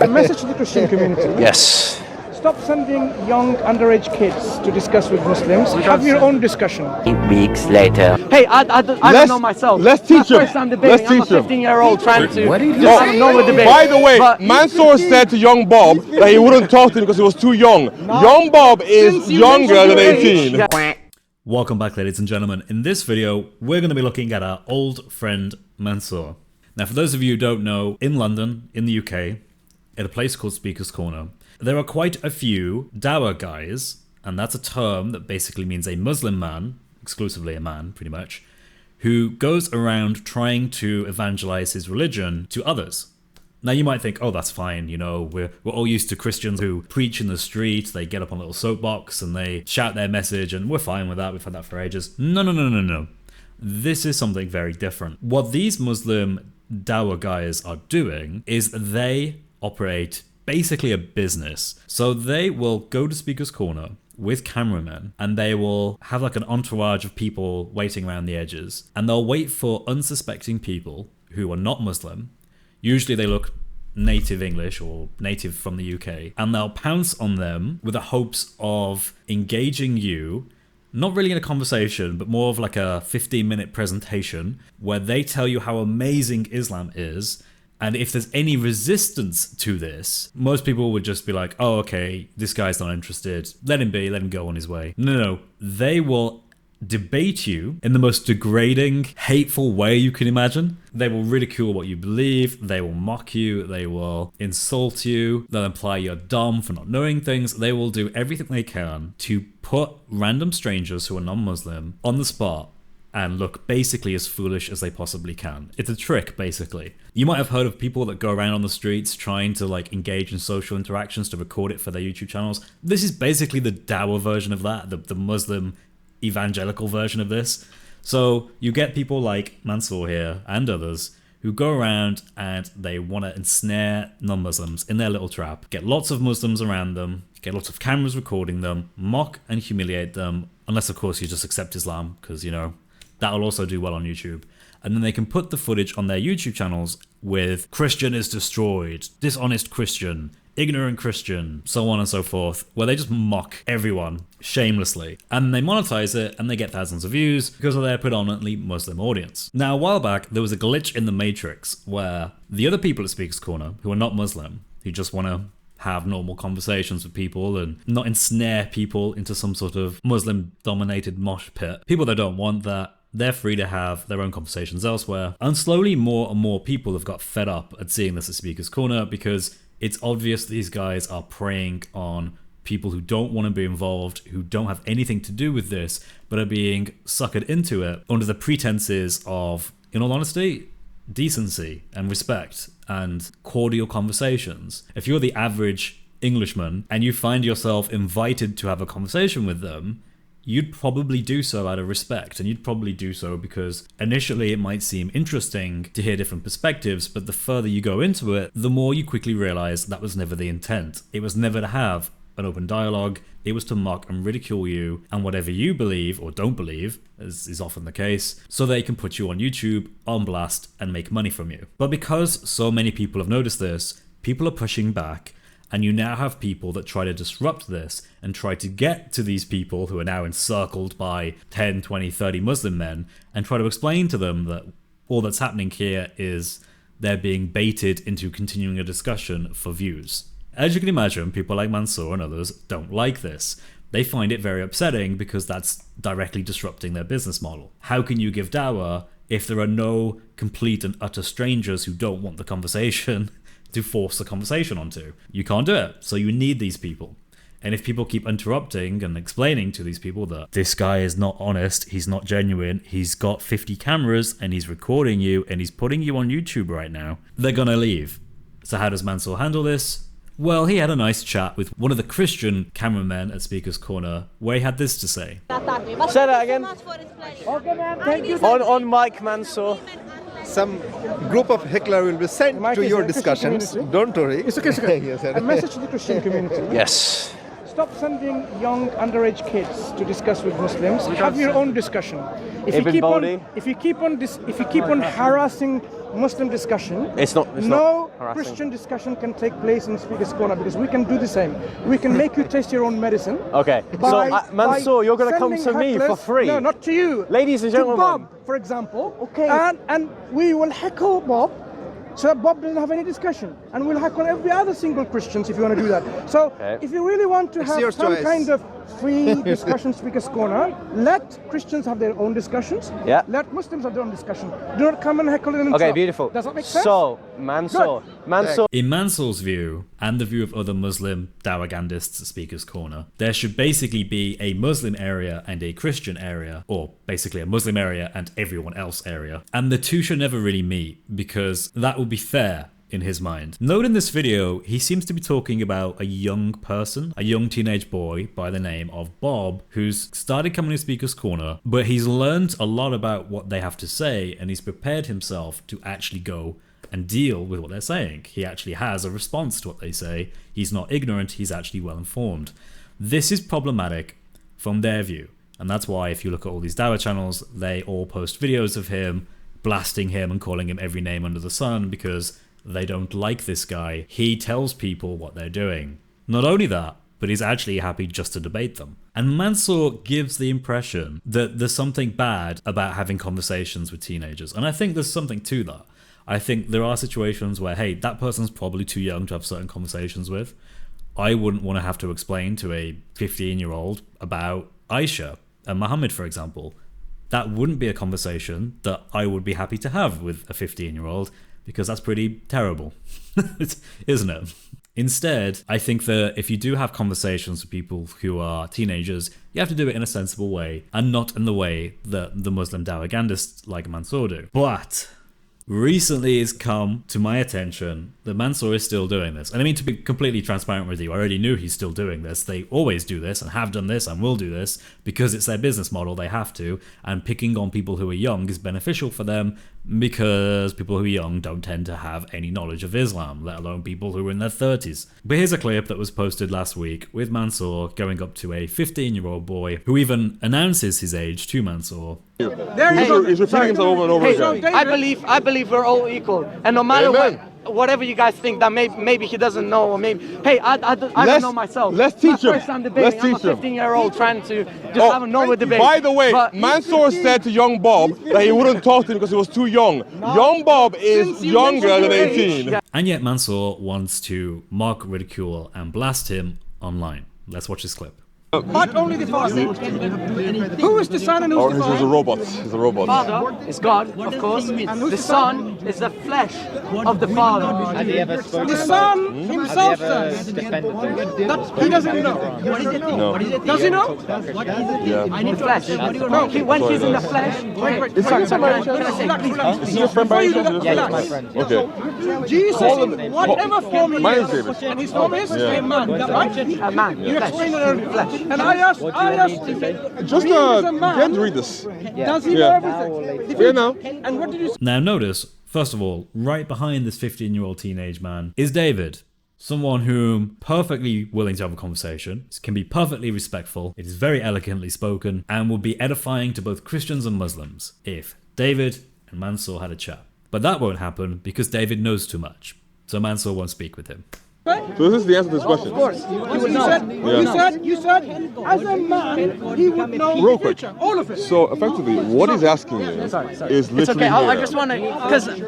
A message to the Christian community. Yes. Stop sending young underage kids to discuss with Muslims. Have your own discussion. 8 weeks later. Hey, I don't know myself. Let's teach him. First time debating. I'm a 15-year-old trying to just have a normal debate. By the way, But Mansour said to young Bob that he wouldn't talk to him because he was too young. Young Bob is younger than 18. Welcome back, ladies and gentlemen. In this video, we're going to be looking at our old friend Mansour. Now, for those of you who don't know, in London, in the UK, at a place called Speaker's Corner, there are quite a few Dawah guys, and that's a term that basically means a Muslim man, exclusively a man, pretty much, who goes around trying to evangelize his religion to others. Now, you might think, oh, that's fine, you know, we're all used to Christians who preach in the street, they get up on a little soapbox and they shout their message, and we're fine with that, we've had that for ages. No. This is something very different. What these Muslim Dawah guys are doing is they operate basically a business. So they will go to Speaker's Corner with cameramen and they will have like an entourage of people waiting around the edges, and they'll wait for unsuspecting people who are not Muslim. Usually they look native English or native from the UK, and they'll pounce on them with the hopes of engaging you, not really in a conversation, but more of like a 15-minute presentation where they tell you how amazing Islam is. And if there's any resistance to this, most people would just be like, oh, okay, this guy's not interested. Let him be, let him go on his way. No. They will debate you in the most degrading, hateful way you can imagine. They will ridicule what you believe. They will mock you. They will insult you. They'll imply you're dumb for not knowing things. They will do everything they can to put random strangers who are non-Muslim on the spot and look basically as foolish as they possibly can. It's a trick, basically. You might have heard of people that go around on the streets trying to like engage in social interactions to record it for their YouTube channels. This is basically the Dawah version of that, the Muslim evangelical version of this. So you get people like Mansour here and others who go around and they want to ensnare non-Muslims in their little trap, get lots of Muslims around them, get lots of cameras recording them, mock and humiliate them, unless of course you just accept Islam, because you know, that'll also do well on YouTube. And then they can put the footage on their YouTube channels with Christian is destroyed, dishonest Christian, ignorant Christian, so on and so forth, where they just mock everyone shamelessly. And they monetize it and they get thousands of views because of their predominantly Muslim audience. Now, a while back, there was a glitch in the Matrix where the other people at Speaker's Corner, who are not Muslim, who just want to have normal conversations with people and not ensnare people into some sort of Muslim-dominated mosh pit. People that don't want that, they're free to have their own conversations elsewhere. And slowly more and more people have got fed up at seeing this at Speaker's Corner because it's obvious these guys are preying on people who don't want to be involved, who don't have anything to do with this, but are being suckered into it under the pretenses of, in all honesty, decency and respect and cordial conversations. If you're the average Englishman and you find yourself invited to have a conversation with them, you'd probably do so out of respect, and you'd probably do so because initially it might seem interesting to hear different perspectives, but the further you go into it, the more you quickly realize that was never the intent. It was never to have an open dialogue. It was to mock and ridicule you and whatever you believe or don't believe, as is often the case, so they can put you on YouTube, on blast, and make money from you. But because so many people have noticed this, people are pushing back, and you now have people that try to disrupt this and try to get to these people who are now encircled by 10, 20, 30 Muslim men and try to explain to them that all that's happening here is they're being baited into continuing a discussion for views. As you can imagine, people like Mansour and others don't like this. They find it very upsetting because that's directly disrupting their business model. How can you give Dawah if there are no complete and utter strangers who don't want the conversation to force the conversation onto? You can't do it, so you need these people. And if people keep interrupting and explaining to these people that this guy is not honest, he's not genuine, he's got 50 cameras and he's recording you and he's putting you on YouTube right now, they're gonna leave. So how does Mansour handle this? Well, he had a nice chat with one of the Christian cameramen at Speaker's Corner where he had this to say. Say that again. Okay, man, thank you. On mic, Mansour. Some group of heckler will be sent to your discussions. Don't worry. It's okay. Yes, sir. A message to the Christian community. Yes. stop sending young underage kids to discuss with Muslims. Have your own discussion. If you keep on harassing Muslim discussion, no Christian discussion can take place in Speaker's Corner, because we can do the same. We can make you taste your own medicine. Okay, so Mansour, you're going to come to me for free. No, not to you. Ladies and gentlemen. To Bob, for example. Okay. And we will heckle Bob, so that Bob doesn't have any discussion. And we'll heckle every other single Christians if you want to do that. So if you really want to have some kind of free discussion, Speaker's Corner, let Christians have their own discussions. Yeah. Let Muslims have their own discussion. Do not come and heckle them. Okay, beautiful. Does that make sense? So, Mansour. In Mansour's view, and the view of other Muslim Dawagandists at Speaker's Corner, there should basically be a Muslim area and a Christian area, or basically a Muslim area and everyone else area. And the two should never really meet, because that would be fair in his mind. Note in this video, he seems to be talking about a young person, a young teenage boy by the name of Bob, who's started coming to Speaker's Corner, but he's learned a lot about what they have to say, and he's prepared himself to actually go and deal with what they're saying. He actually has a response to what they say. He's not ignorant, he's actually well informed. This is problematic from their view, and that's why if you look at all these Dawah channels, they all post videos of him blasting him and calling him every name under the sun, because they don't like this guy. He tells people what they're doing. Not only that, but he's actually happy just to debate them. And Mansour gives the impression that there's something bad about having conversations with teenagers. And I think there's something to that. I think there are situations where, hey, that person's probably too young to have certain conversations with. I wouldn't want to have to explain to a 15-year-old about Aisha and Muhammad, for example. That wouldn't be a conversation that I would be happy to have with a 15-year-old, because that's pretty terrible, isn't it? Instead, I think that if you do have conversations with people who are teenagers, you have to do it in a sensible way, and not in the way that the Muslim Dawagandists like Mansour do. But recently it's come to my attention that Mansour is still doing this. And I mean, to be completely transparent with you, I already knew he's still doing this. They always do this and have done this and will do this because it's their business model, they have to. And picking on people who are young is beneficial for them because people who are young don't tend to have any knowledge of Islam, let alone people who are in their 30s. But here's a clip that was posted last week with Mansour going up to a 15-year-old boy who even announces his age to Mansour. There you go. He's repeating himself over and over again. I believe we're all equal, and no matter whatever you guys think that maybe he doesn't know, or maybe I don't know myself. Let's teach him. First time debating. I'm a 15-year-old trying to just have a normal debate. By the way, Mansour said to young Bob that he wouldn't talk to him because he was too young. Young Bob is younger than 18. And yet Mansour wants to mock, ridicule, and blast him online. Let's watch this clip. But only the Father. Who is the Son and who is the Father? He's a robot. He's a robot. Father is God, of course. And the Son is the flesh of the Father. The Son himself says that he doesn't know. No. Does he know? Yeah. The flesh. No, when he's in the flesh. Is he your friend by any chance? Yeah, he's my friend. Okay. Jesus, in whatever form he My name's is, David. and his form is a man, right? A man. You explained it earlier. And I asked Just get to read this. does he know everything? Yeah, no. And what did you say? Now notice, first of all, right behind this 15-year-old teenage man is David. Someone whom perfectly willing to have a conversation, can be perfectly respectful, it is very elegantly spoken, and will be edifying to both Christians and Muslims if David and Mansour had a chat. But that won't happen because David knows too much, so Mansour won't speak with him. So this is the answer to this question. Of course. You said, as a man, he would know Real the quick. future, all of it. So effectively, what he's asking you is literally It's okay. here. I just want to, because I'll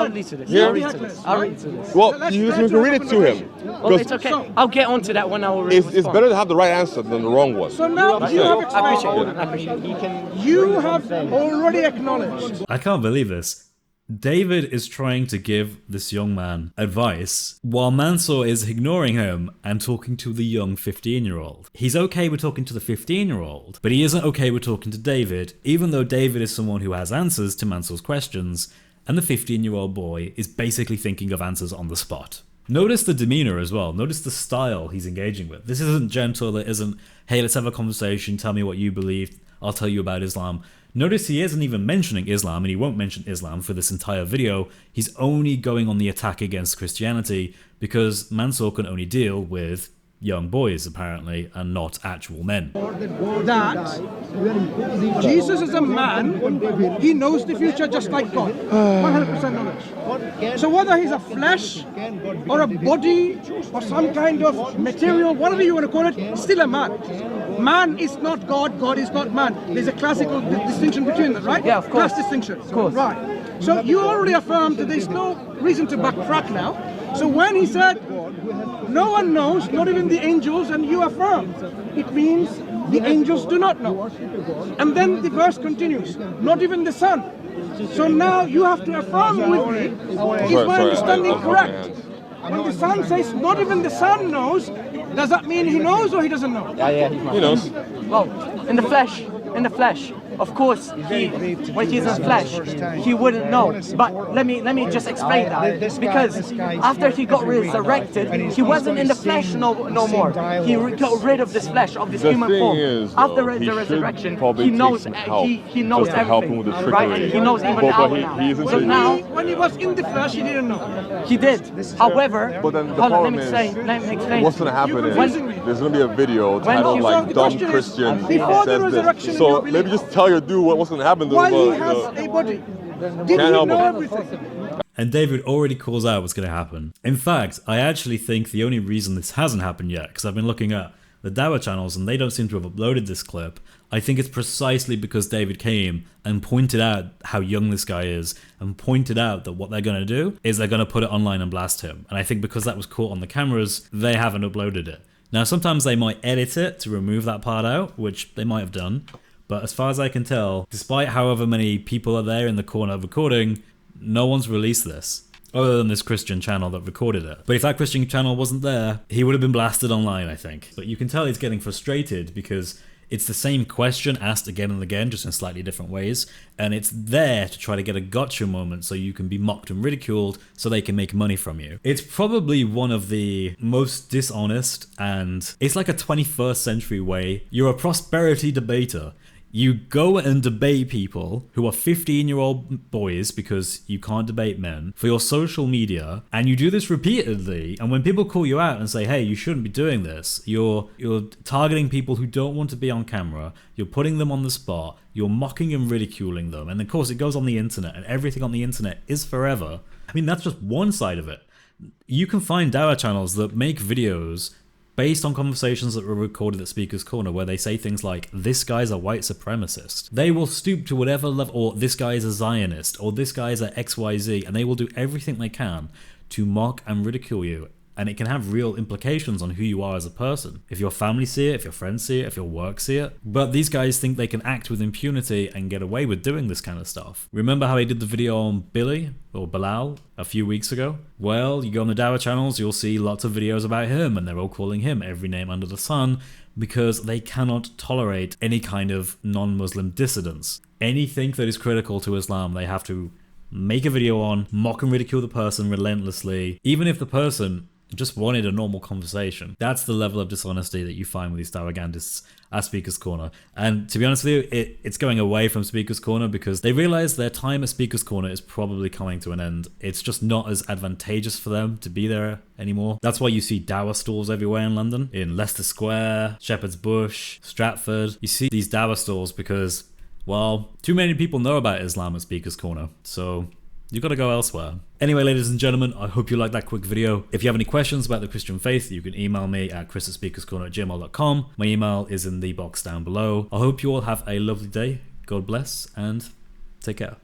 read to this. Here? I'll read to this. I'll read to this. Well, you can read it to him. Well, it's okay. I'll get onto that when I will read. It's better to have the right answer than the wrong one. So now you have I explained. appreciate it. You have already acknowledged. I can't believe this. David is trying to give this young man advice while Mansour is ignoring him and talking to the young 15-year-old. He's okay with talking to the 15-year-old, but he isn't okay with talking to David, even though David is someone who has answers to Mansour's questions, and the 15-year-old boy is basically thinking of answers on the spot. Notice the demeanor as well. Notice the style he's engaging with. This isn't gentle. It isn't, hey, let's have a conversation. Tell me what you believe. I'll tell you about Islam. Notice he isn't even mentioning Islam, and he won't mention Islam for this entire video. He's only going on the attack against Christianity because Mansour can only deal with young boys apparently and not actual men. That Jesus is a man, he knows the future just like God. 100% knowledge. So whether he's a flesh or a body or some kind of material, whatever you want to call it, still a man. Man is not God, God is not man. There's a classical distinction between them, right? Yeah, of course. Class distinction. Of course. Right. So you already affirmed that there's no reason to backtrack now. So when he said, no one knows, not even the angels, and you affirm, it means the angels do not know. And then the verse continues, not even the Son. So now you have to affirm with me, is my understanding correct? When the Son says not even the Son knows, does that mean he knows or he doesn't know? Yeah, He knows. Well, in the flesh, of course, when he's in flesh, he wouldn't know. But let me just explain that, because after he got resurrected, he wasn't in the flesh no more. He got rid of this flesh, of this human form. After the resurrection, he knows he knows everything, right? And he knows even now. So now, when he was in the flesh, he didn't know. he did. However, But then the hold on, problem is, let me explain. what's going to happen is, When- there's going to be a video titled he- like the Dumb question is, Christian before the says resurrection, this. you So believe- maybe just tell your dude what's going to happen to While he him. has a body, did he help know him. everything? And David already calls out what's going to happen. In fact, I actually think the only reason this hasn't happened yet, because I've been looking at the Dawah channels and they don't seem to have uploaded this clip, I think it's precisely because David came and pointed out how young this guy is and pointed out that what they're going to do is they're going to put it online and blast him. And I think because that was caught on the cameras, they haven't uploaded it. Now, sometimes they might edit it to remove that part out, which they might have done. But as far as I can tell, despite however many people are there in the corner recording, no one's released this. Other than this Christian channel that recorded it. But if that Christian channel wasn't there, he would have been blasted online, I think. But you can tell he's getting frustrated because it's the same question asked again and again, just in slightly different ways. And it's there to try to get a gotcha moment so you can be mocked and ridiculed so they can make money from you. It's probably one of the most dishonest, and it's like a 21st century way. You're a prosperity debater. You go and debate people who are 15-year-old boys, because you can't debate men, for your social media, and you do this repeatedly. And when people call you out and say, hey, you shouldn't be doing this, you're targeting people who don't want to be on camera, you're putting them on the spot, you're mocking and ridiculing them, and of course it goes on the internet, and everything on the internet is forever. I mean, that's just one side of it. You can find Dawah channels that make videos based on conversations that were recorded at Speaker's Corner where they say things like, this guy's a white supremacist. They will stoop to whatever level, or this guy is a Zionist, or this guy is a XYZ, and they will do everything they can to mock and ridicule you. And it can have real implications on who you are as a person. If your family see it, if your friends see it, if your work see it. But these guys think they can act with impunity and get away with doing this kind of stuff. Remember how he did the video on Billy, or Bilal, a few weeks ago? Well, you go on the Dawah channels, you'll see lots of videos about him, and they're all calling him every name under the sun, because they cannot tolerate any kind of non-Muslim dissidence. Anything that is critical to Islam, they have to make a video on, mock and ridicule the person relentlessly, even if the person just wanted a normal conversation. That's the level of dishonesty that you find with these Dawagandists at Speaker's Corner. And to be honest with you, it's going away from Speaker's Corner because they realize their time at Speaker's Corner is probably coming to an end. It's just not as advantageous for them to be there anymore. That's why you see Dawah stalls everywhere in London, in Leicester Square, Shepherd's Bush, Stratford. You see these Dawah stalls because, well, too many people know about Islam at Speaker's Corner. So you've got to go elsewhere. Anyway, ladies and gentlemen, I hope you liked that quick video. If you have any questions about the Christian faith, you can email me at chris@speakerscorner@gmail.com. My email is in the box down below. I hope you all have a lovely day. God bless and take care.